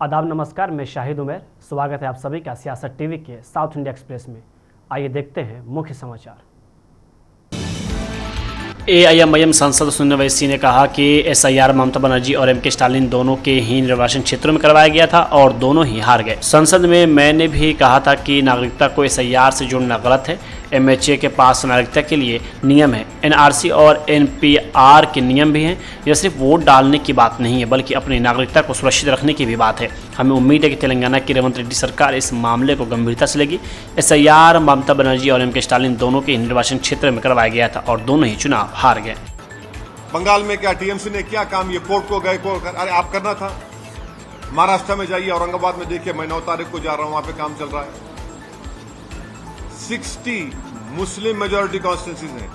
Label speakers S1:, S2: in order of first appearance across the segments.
S1: आदाब नमस्कार, मैं शाहिद उमर। स्वागत है आप सभी का सियासत टीवी के साउथ इंडिया एक्सप्रेस में। आइए देखते हैं मुख्य समाचार। एआईएमआईएम सांसद सुनील अवैसी ने कहा कि एसआईआर ममता बनर्जी और एमके स्टालिन दोनों के ही निर्वाचन क्षेत्रों में करवाया गया था और दोनों ही हार गए। संसद में मैंने भी कहा था कि नागरिकता को एसआईआर से जोड़ना गलत है। एमएचए के पास नागरिकता के लिए नियम है, एनआरसी और एनपीआर के नियम भी हैं। यह सिर्फ वोट डालने की बात नहीं है बल्कि अपनी नागरिकता को सुरक्षित रखने की भी बात है। हमें उम्मीद है कि तेलंगाना की रेवंत रेड्डी सरकार इस मामले को गंभीरता से लेगी। एसआईआर ममता बनर्जी और एमके स्टालिन दोनों के निर्वाचन क्षेत्र में करवाया गया था और दोनों ही चुनाव हार गए।
S2: बंगाल में क्या टीएमसी ने क्या काम, ये कोर्ट को गए अरे आप करना था। महाराष्ट्र में जाइए, औरंगाबाद में देखिए, मैं 9 तारीख को जा रहा हूं, वहां पे काम चल रहा है। 60 मुस्लिम मेजोरिटी कॉन्स्टिट्यूंसीज हैं,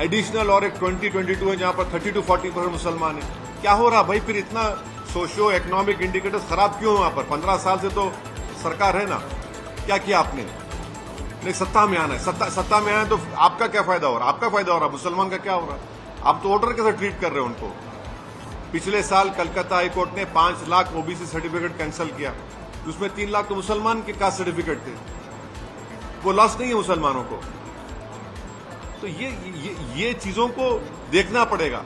S2: एडिशनल और एक 2022 है जहां पर 30 to 40% मुसलमान है। क्या हो रहा भाई? फिर इतना सोशियो इकोनॉमिक इंडिकेटर्स खराब क्यों वहां पर? 15 साल से तो सरकार है ना, क्या किया आपने? नहीं, सत्ता में आना है, सत्ता में आना है तो आपका क्या फायदा हो रहा है? आपका फायदा हो रहा है, मुसलमान का क्या हो रहा है? आप तो वोटर कैसे ट्रीट कर रहे हो उनको? पिछले साल कलकत्ता हाईकोर्ट ने 5 लाख ओबीसी सर्टिफिकेट कैंसिल किया, उसमें 3 लाख तो मुसलमान के कास्ट सर्टिफिकेट थे। वो लॉस नहीं है मुसलमानों को। तो ये चीजों को देखना पड़ेगा।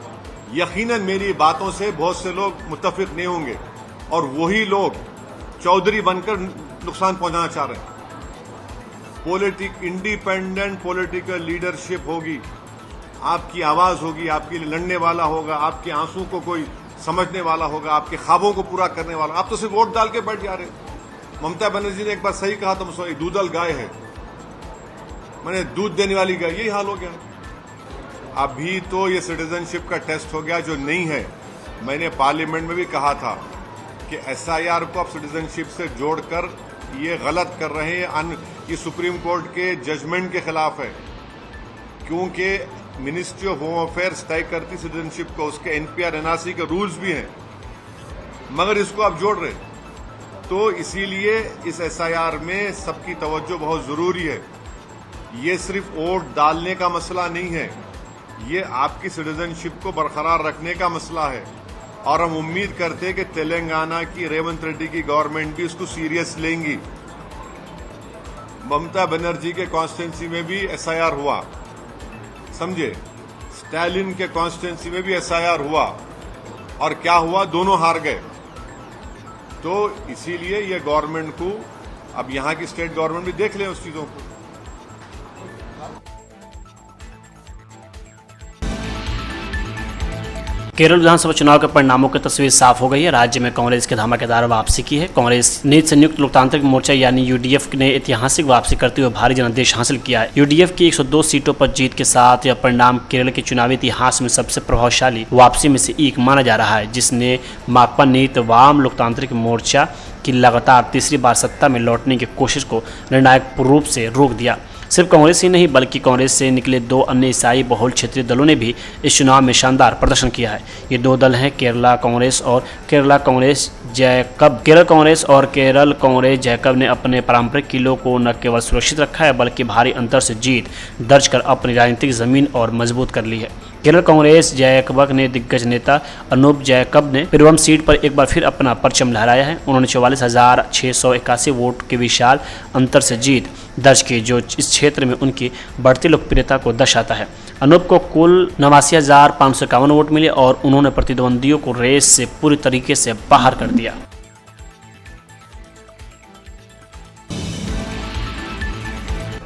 S2: यकीनन मेरी बातों से बहुत से लोग मुत्तफिक नहीं होंगे और वही लोग चौधरी बनकर नुकसान पहुंचाना चाह रहे हैं। इंडिपेंडेंट पॉलिटिकल लीडरशिप होगी, आपकी आवाज होगी, आपके लिए लड़ने वाला होगा, आपके आंसू को कोई समझने वाला होगा, आपके ख्वाबों को पूरा करने वाला। आप तो सिर्फ वोट डाल के बैठ जा रहे। ममता बनर्जी ने एक बार सही कहा था, दूधल गाय है, मैंने दूध देने वाली गाय, यही हाल हो गया। अभी तो ये सिटीजनशिप का टेस्ट हो गया जो नहीं है। मैंने पार्लियामेंट में भी कहा था कि एसआईआर को आप सिटीजनशिप से जोड़कर ये गलत कर रहे हैं। ये सुप्रीम कोर्ट के जजमेंट के खिलाफ है, क्योंकि मिनिस्ट्री ऑफ होम अफेयर्स तय करती सिटीजनशिप को, उसके एनपीआर एनआरसी के रूल्स भी हैं, मगर इसको आप जोड़ रहे। तो इसीलिए इस एसआईआर में सबकी तवज्जो बहुत जरूरी है। ये सिर्फ वोट डालने का मसला नहीं है, ये आपकी सिटीजनशिप को बरकरार रखने का मसला है। और हम उम्मीद करते हैं कि तेलंगाना की रेवंत रेड्डी की गवर्नमेंट भी इसको सीरियस लेंगी। ममता बनर्जी के कॉन्स्टिट्यूंसी में भी एसआईआर हुआ, समझे, स्टालिन के कॉन्स्टिट्यूंसी में भी एसआईआर हुआ और क्या हुआ? दोनों हार गए। तो इसीलिए ये गवर्नमेंट को, अब यहां की स्टेट गवर्नमेंट भी देख लें उस चीजों को।
S1: केरल विधानसभा चुनाव के परिणामों की तस्वीर साफ हो गई है। राज्य में कांग्रेस की धमाकेदार वापसी की है। कांग्रेस ने संयुक्त लोकतांत्रिक मोर्चा यानी यूडीएफ ने ऐतिहासिक वापसी करते हुए भारी जनादेश हासिल किया है। यूडीएफ की 102 सीटों पर जीत के साथ यह परिणाम केरल के चुनावी इतिहास में सबसे प्रभावशाली वापसी में से एक माना जा रहा है, जिसने माकपा नीत वाम लोकतांत्रिक मोर्चा की लगातार तीसरी बार सत्ता में लौटने की कोशिश को निर्णायक रूप से रोक दिया। सिर्फ कांग्रेस ही नहीं बल्कि कांग्रेस से निकले 2 अन्य ईसाई बहुल क्षेत्रीय दलों ने भी इस चुनाव में शानदार प्रदर्शन किया है। ये 2 दल हैं केरल कांग्रेस और केरल कांग्रेस जैकब ने अपने पारंपरिक किलों को न केवल सुरक्षित रखा है बल्कि भारी अंतर से जीत दर्ज कर अपनी राजनीतिक जमीन और मजबूत कर ली है। केरल कांग्रेस जैकब ने दिग्गज नेता अनूप जैकब ने पेरुवम सीट पर एक बार फिर अपना परचम लहराया है। उन्होंने 44,681 वोट के विशाल अंतर से जीत दर्ज की, जो इस क्षेत्र में उनकी बढ़ती लोकप्रियता को दर्शाता है। अनूप को कुल 89,551 वोट मिले और उन्होंने प्रतिद्वंदियों को रेस से पूरी तरीके से बाहर कर दिया।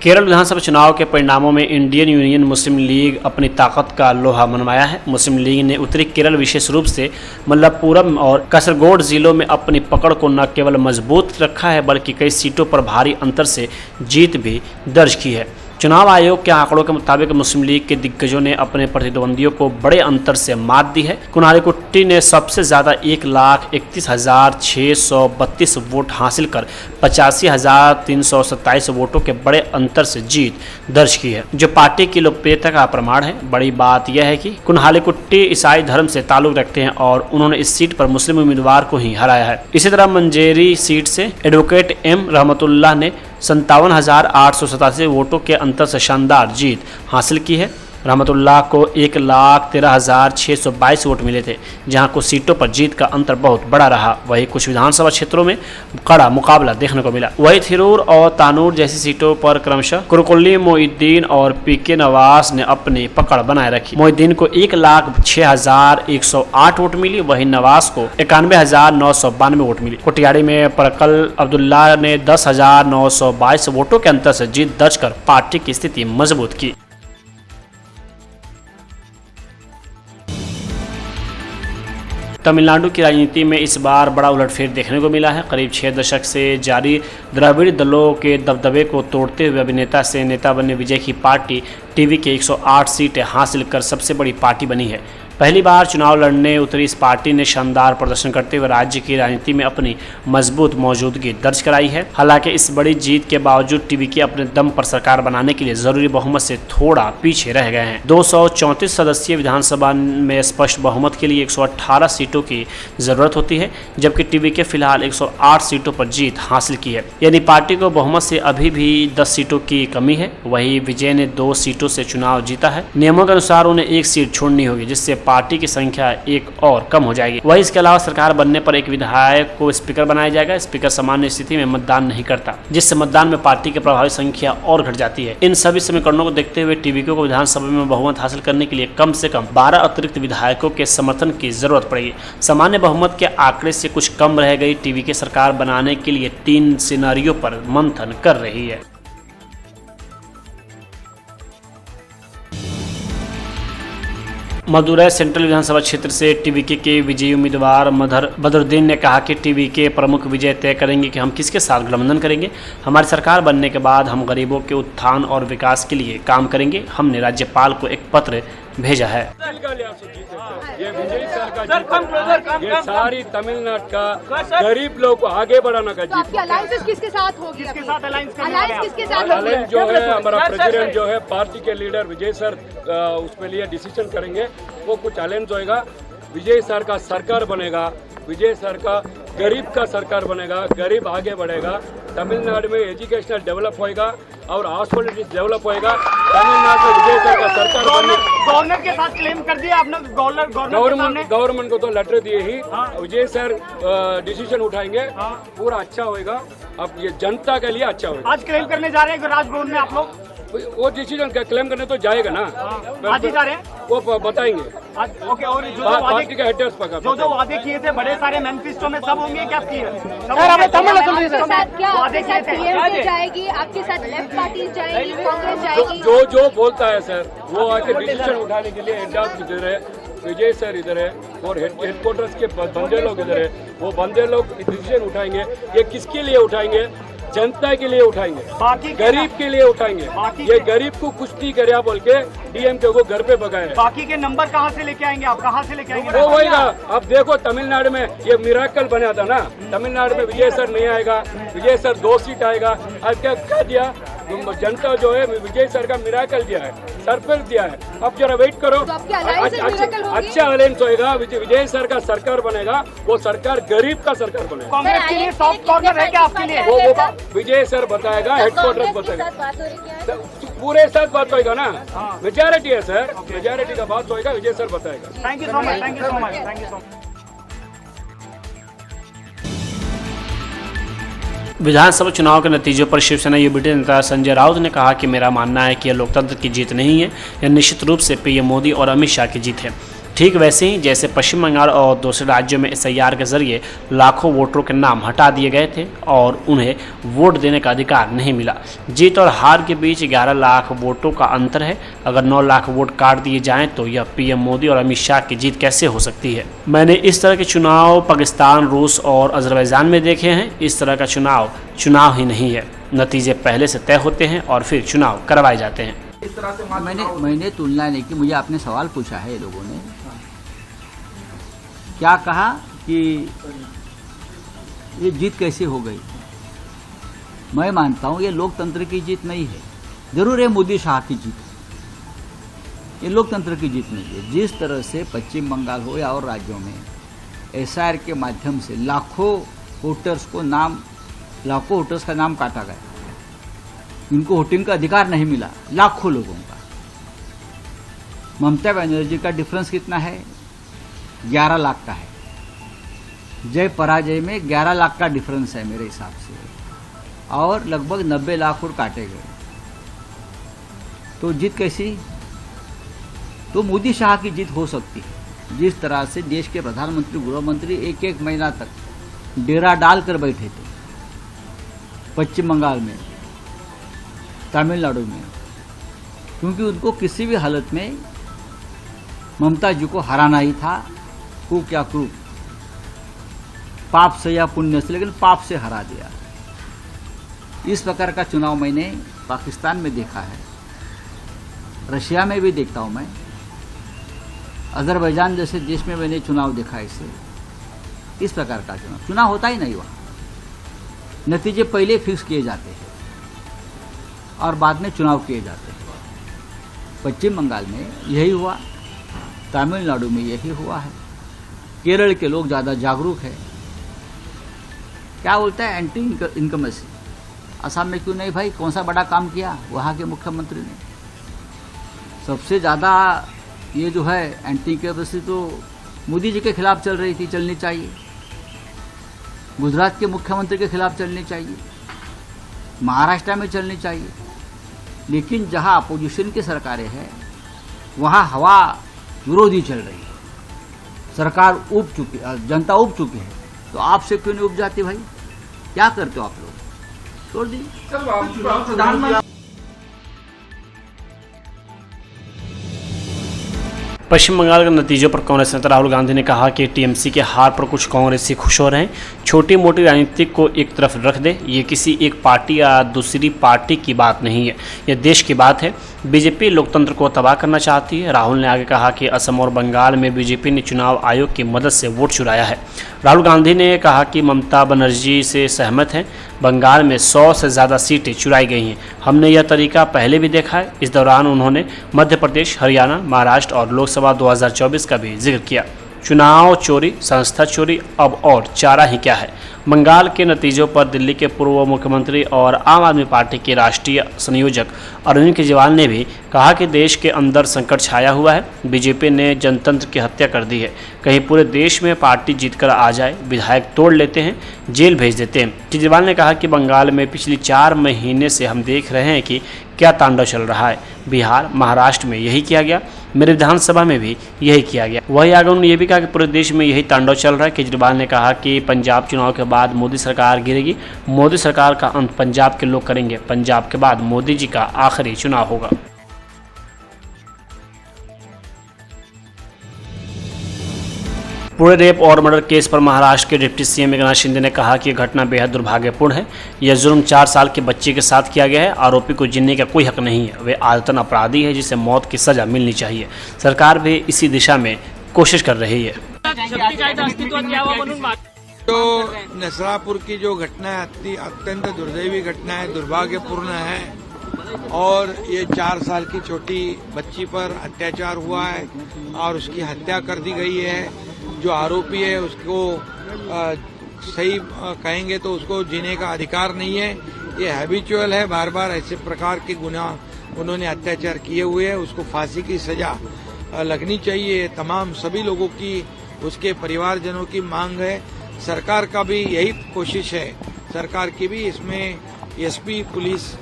S1: केरल विधानसभा चुनाव के परिणामों में इंडियन यूनियन मुस्लिम लीग अपनी ताकत का लोहा मनवाया है। मुस्लिम लीग ने उत्तरी केरल विशेष रूप से मलप्पुरम और कासरगोड जिलों में अपनी पकड़ को न केवल मजबूत रखा है बल्कि कई सीटों पर भारी अंतर से जीत भी दर्ज की है। चुनाव आयोग के आंकड़ों के मुताबिक मुस्लिम लीग के दिग्गजों ने अपने प्रतिद्वंदियों को बड़े अंतर से मात दी है। कुणालिकुट्टी ने सबसे ज्यादा 1,31,632 वोट हासिल कर 85,327 वोटों के बड़े अंतर से जीत दर्ज की है, जो पार्टी की लोकप्रियता का प्रमाण है। बड़ी बात यह है कि कुणालिकुट्टी ईसाई धर्म से ताल्लुक रखते हैं और उन्होंने इस सीट पर मुस्लिम उम्मीदवार को ही हराया है। इसी तरह मंजेरी सीट से एडवोकेट एम रहमतुल्लाह ने 57,887 वोटों के अंतर से शानदार जीत हासिल की है। रहमतुल्लाह को 1,13,622 वोट मिले थे, जहां कुछ सीटों पर जीत का अंतर बहुत बड़ा रहा। वहीं कुछ विधानसभा क्षेत्रों में कड़ा मुकाबला देखने को मिला। वहीं थिरूर और तानूर जैसी सीटों पर क्रमशः कुरकुल्ली मोइनुद्दीन और पीके नवाज ने अपनी पकड़ बनाए रखी। मोइनुद्दीन को 1,06,108 वोट मिली, वहीं नवाज को 91,992 वोट मिली। कोटियाड़ी में परकल अब्दुल्ला ने 10,922 वोटों के अंतर से जीत दर्ज कर पार्टी की स्थिति मजबूत की। तमिलनाडु की राजनीति में इस बार बड़ा उलटफेर देखने को मिला है। करीब 6 दशक से जारी द्रविड़ दलों के दबदबे को तोड़ते हुए अभिनेता से नेता बनने विजय की पार्टी टीवी के 108 सीटें हासिल कर सबसे बड़ी पार्टी बनी है। पहली बार चुनाव लड़ने उतरी इस पार्टी ने शानदार प्रदर्शन करते हुए राज्य की राजनीति में अपनी मजबूत मौजूदगी दर्ज कराई है। हालांकि इस बड़ी जीत के बावजूद टीवी के अपने दम पर सरकार बनाने के लिए जरूरी बहुमत से थोड़ा पीछे रह गए हैं। 234 सदस्यीय विधानसभा में स्पष्ट बहुमत के लिए 118 सीटों की जरूरत होती है, जबकि टीवी के फिलहाल 108 सीटों पर जीत हासिल की है, यानी पार्टी को बहुमत से अभी भी 10 सीटों की कमी है। वहीं विजय ने 2 सीटों से चुनाव जीता है। नियमों के अनुसार उन्हें 1 सीट छोड़नी होगी, जिससे पार्टी की संख्या 1 और कम हो जाएगी। वहीं इसके अलावा सरकार बनने पर एक विधायक को स्पीकर बनाया जाएगा। स्पीकर सामान्य स्थिति में मतदान नहीं करता, जिससे मतदान में पार्टी की प्रभावी संख्या और घट जाती है। इन सभी समीकरणों को देखते हुए टीवीके को विधानसभा में बहुमत हासिल करने के लिए कम से कम 12 अतिरिक्त विधायकों के समर्थन की जरूरत पड़ेगी। सामान्य बहुमत के आंकड़े से कुछ कम रह गई टीवीके सरकार बनाने के लिए 3 सिनेरियो पर मंथन कर रही है। मदुरै सेंट्रल विधानसभा क्षेत्र से टीवीके के विजयी उम्मीदवार बदरुद्दीन ने कहा कि टीवीके प्रमुख विजय तय करेंगे कि हम किसके साथ गठबंधन करेंगे। हमारी सरकार बनने के बाद हम गरीबों के उत्थान और विकास के लिए काम करेंगे। हमने राज्यपाल को एक पत्र भेजा है।
S3: ये विजय सर का जीत, ये सारी तमिलनाडु का गरीब लोग को आगे बढ़ाने का जीत।
S4: अलायंस किसके साथ होगी? किसके साथ अलायंस किसके साथ?
S3: अलायंस जो है हमारा प्रेसिडेंट जो है पार्टी के लीडर विजय सर उसके लिए डिसीजन करेंगे। वो कुछ अलायंस होएगा, विजय सर का सरकार बनेगा, विजय सर का गरीब का सरकार बनेगा, गरीब आगे बढ़ेगा। तमिलनाडु में एजुकेशनल डेवलप होएगा और हॉस्पिटल डेवलप होएगा। तमिलनाडु में विजय सर का सरकार बनेगा।
S4: गवर्नर के साथ क्लेम कर दिया आपने?
S3: गवर्नमेंट को तो लेटर दिए ही। विजय सर डिसीजन उठाएंगे, पूरा अच्छा होएगा। अब ये जनता के लिए अच्छा होगा।
S4: आज क्लेम करने जा रहे हैं राजभवन में आप लोग?
S3: वो डिसीजन क्लेम करने तो जाएगा ना,
S4: आज ही जा रहे हैं,
S3: वो बताएंगे।
S4: ओके। और
S3: पार्टी के हेडर्स पर
S4: जो वादे किए थे बड़े सारे मैनिफेस्टो में सब होंगे क्या? वादे किए थे
S5: जाएगी, आपके साथ लेफ्ट पार्टी जाएगी, कांग्रेस जाएगी।
S3: जो बोलता है सर वो आके डिसीजन उठाने के लिए हेडर्स इधर है, विजय सर इधर है और हेडक्वार्टर्स के बंदे लोग इधर है। वो बंदे लोग डिसीजन उठाएंगे। ये किसके लिए उठाएंगे? जनता के लिए उठाएंगे, गरीब के लिए उठाएंगे। ये गरीब को कुछ नहीं करे बोल के डीएमके को घर पे भगाए।
S4: बाकी के नंबर कहाँ से लेके आएंगे आप? कहाँ से लेके आएंगे?
S3: वो होएगा। अब देखो तमिलनाडु में ये मिराकल बना था ना, तमिलनाडु में विजय सर नहीं आएगा, विजय सर 2 सीट आएगा। आज क्या दिया जनता जो है विजय सर का मिराकल दिया है, सरप्राइज दिया है। अब जरा वेट करो, अच्छा अलायंस होएगा, विजय सर का सरकार बनेगा। वो सरकार गरीब का सरकार बनेगा।
S4: कांग्रेस के लिए सॉफ्ट कॉर्नर है क्या आपके लिए?
S3: वो विजय सर बताएगा, हेडक्वार्टर बताएगा, पूरे साथ बात होएगा ना। मेजॉरिटी है सर, मेजॉरिटी का बात होएगा, विजय सर बताएगा।
S4: Thank you so much, thank you so much, thank you so much.
S1: विधानसभा चुनाव के नतीजों पर शिवसेना यूबीटी नेता संजय राउत ने कहा कि मेरा मानना है कि यह लोकतंत्र की जीत नहीं है, यह निश्चित रूप से पीएम मोदी और अमित शाह की जीत है। ठीक वैसे ही जैसे पश्चिम बंगाल और दूसरे राज्यों में एसआईआर के जरिए लाखों वोटरों के नाम हटा दिए गए थे और उन्हें वोट देने का अधिकार नहीं मिला। जीत और हार के बीच 11 लाख वोटों का अंतर है। अगर 9 लाख वोट काट दिए जाएं तो यह पीएम मोदी और अमित शाह की जीत कैसे हो सकती है? मैंने इस तरह के चुनाव पाकिस्तान, रूस और अजरबैजान में देखे हैं। इस तरह का चुनाव ही नहीं है। नतीजे पहले से तय होते हैं और फिर चुनाव करवाए जाते हैं।
S6: इस तरह से मैंने तुलना नहीं की। मुझे आपने सवाल पूछा है, लोगों ने क्या कहा कि ये जीत कैसे हो गई। मैं मानता हूँ ये लोकतंत्र की जीत नहीं है। जरूर है मोदी शाह की जीत, ये लोकतंत्र की जीत नहीं है। जिस तरह से पश्चिम बंगाल हो या और राज्यों में एसआईआर के माध्यम से लाखों वोटर्स का नाम काटा गया, इनको वोटिंग का अधिकार नहीं मिला, लाखों लोगों का। ममता बनर्जी का डिफरेंस कितना है? 11 लाख का है। जय पराजय में 11 लाख का डिफरेंस है मेरे हिसाब से, और लगभग 90 लाख और काटे गए। तो जीत कैसी? तो मोदी शाह की जीत हो सकती है। जिस तरह से देश के प्रधानमंत्री, गृह मंत्री एक एक महीना तक डेरा डालकर बैठे थे पश्चिम बंगाल में, तमिलनाडु में, क्योंकि उनको किसी भी हालत में ममता जी को हराना ही था, क्रूप या क्रूप, पाप से या पुण्य से, लेकिन पाप से हरा दिया। इस प्रकार का चुनाव मैंने पाकिस्तान में देखा है, रशिया में भी देखता हूं मैं, अजरबैजान जैसे देश में मैंने चुनाव देखा है। इस प्रकार का चुनाव होता ही नहीं, वहाँ नतीजे पहले फिक्स किए जाते हैं और बाद में चुनाव किए जाते हैं। पश्चिम बंगाल में यही हुआ, तमिलनाडु में यही हुआ है, केरल के लोग ज़्यादा जागरूक है। क्या बोलता है एंटी इनकमेंसी, असम में क्यों नहीं भाई? कौन सा बड़ा काम किया वहाँ के मुख्यमंत्री ने? सबसे ज़्यादा ये जो है एंटी इनकमेंसी तो मोदी जी के खिलाफ चल रही थी, चलनी चाहिए। गुजरात के मुख्यमंत्री के खिलाफ चलनी चाहिए, महाराष्ट्र में चलनी चाहिए। लेकिन जहां अपोजिशन की सरकारें हैं वहां हवा विरोधी चल रही है, सरकार उब चुकी, जनता उब चुकी है। तो आपसे क्यों नहीं उब जाती भाई? क्या करते हो आप लोग? छोड़ दीजिए।
S1: पश्चिम बंगाल के नतीजों पर कांग्रेस नेता राहुल गांधी ने कहा कि टीएमसी के हार पर कुछ कांग्रेसी खुश हो रहे हैं। छोटी मोटी राजनीति को एक तरफ रख दे, ये किसी एक पार्टी या दूसरी पार्टी की बात नहीं है, यह देश की बात है। बीजेपी लोकतंत्र को तबाह करना चाहती है। राहुल ने आगे कहा कि असम और बंगाल में बीजेपी ने चुनाव आयोग की मदद से वोट चुराया है। राहुल गांधी ने कहा कि ममता बनर्जी से सहमत हैं, बंगाल में 100 से ज़्यादा सीटें चुराई गई हैं। हमने यह तरीका पहले भी देखा है। इस दौरान उन्होंने मध्य प्रदेश, हरियाणा, महाराष्ट्र और लोकसभा 2024 का भी जिक्र किया। चुनाव चोरी, संस्था चोरी, अब और चारा ही क्या है। बंगाल के नतीजों पर दिल्ली के पूर्व मुख्यमंत्री और आम आदमी पार्टी के राष्ट्रीय संयोजक अरविंद केजरीवाल ने भी कहा कि देश के अंदर संकट छाया हुआ है। बीजेपी ने जनतंत्र की हत्या कर दी है। कहीं पूरे देश में पार्टी जीतकर आ जाए, विधायक तोड़ लेते हैं, जेल भेज देते हैं। केजरीवाल ने कहा कि बंगाल में पिछले 4 महीने से हम देख रहे हैं कि क्या तांडव चल रहा है। बिहार, महाराष्ट्र में यही किया गया, मेरे विधानसभा में भी यही किया गया। वही आगे उन्होंने ये भी कहा कि पूरे देश में यही तांडव चल रहा है। केजरीवाल ने कहा कि पंजाब चुनाव के बाद मोदी सरकार गिरेगी, मोदी सरकार का अंत पंजाब के लोग करेंगे, पंजाब के बाद मोदी जी का आखिरी चुनाव होगा। पूरे रेप और मर्डर केस पर महाराष्ट्र के डिप्टी सीएम एकनाथ शिंदे ने कहा कि यह घटना बेहद दुर्भाग्यपूर्ण है। यह जुर्म 4 साल के बच्चे के साथ किया गया है। आरोपी को जीने का कोई हक नहीं है, वे आदतन अपराधी है जिसे मौत की सजा मिलनी चाहिए। सरकार भी इसी दिशा में कोशिश कर रही है।
S7: तो नसरापुर की जो घटना है अत्यंत दुर्दैवी घटना है, दुर्भाग्यपूर्ण है। और ये 4 साल की छोटी बच्ची पर अत्याचार हुआ है और उसकी हत्या कर दी गई है। जो आरोपी है उसको सही कहेंगे तो उसको जीने का अधिकार नहीं है। ये हैबिचुअल है, बार बार ऐसे प्रकार के गुनाह उन्होंने अत्याचार किए हुए हैं। उसको फांसी की सजा लगनी चाहिए। तमाम सभी लोगों की, उसके परिवारजनों की मांग है। सरकार का भी यही कोशिश है। सरकार की भी इसमें एसपी पुलिस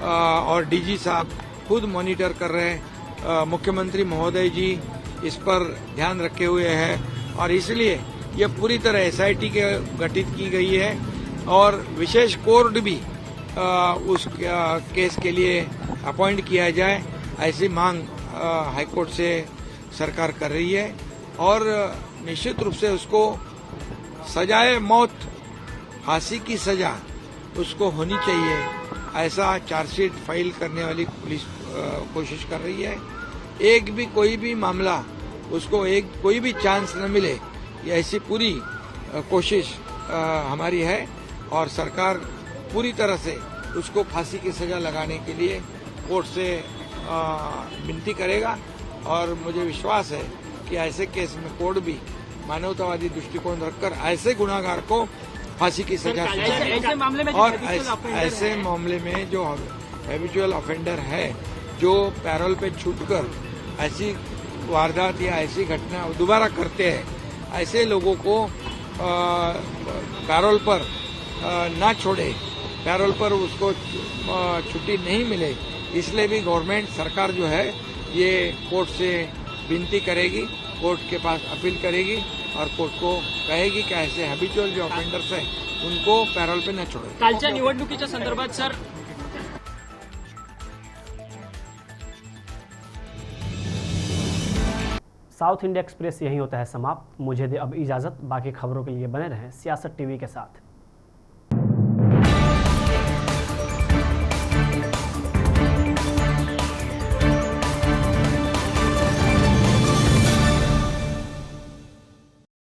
S7: और डीजी साहब खुद मॉनिटर कर रहे हैं। मुख्यमंत्री महोदय जी इस पर ध्यान रखे हुए हैं और इसलिए ये पूरी तरह एसआईटी के गठित की गई है और विशेष कोर्ट भी उस केस के लिए अपॉइंट किया जाए, ऐसी मांग हाईकोर्ट से सरकार कर रही है। और निश्चित रूप से उसको सजाए मौत, फांसी की सजा उसको होनी चाहिए, ऐसा चार्जशीट फाइल करने वाली पुलिस कोशिश कर रही है। एक भी कोई भी मामला उसको कोई भी चांस न मिले, ये ऐसी पूरी कोशिश हमारी है और सरकार पूरी तरह से उसको फांसी की सजा लगाने के लिए कोर्ट से विनती करेगा। और मुझे विश्वास है कि ऐसे केस में कोर्ट भी मानवतावादी दृष्टिकोण रखकर ऐसे गुनाहगार को फांसी की सजा सुनाएगा। और ऐसे मामले में जो हैबिचुअल ऑफेंडर है, जो पैरोल पे छूटकर ऐसी वारदात या ऐसी घटना दोबारा करते हैं, ऐसे लोगों को पैरोल पर ना छोड़े, पैरोल पर उसको छुट्टी नहीं मिले, इसलिए भी गवर्नमेंट सरकार जो है ये कोर्ट से विनती करेगी, कोर्ट के पास अपील करेगी और कोर्ट को कहेगी कि ऐसे हैबिचुअल जो ऑफेंडर्स है उनको पैरोल पे न छोड़े.
S8: कालच्या निवडणुकीच्या संदर्भात सर
S1: साउथ इंडिया एक्सप्रेस यहीं होता है समाप्त। मुझे दे अब इजाज़त। बाकी खबरों के लिए बने रहें सियासत टीवी के साथ।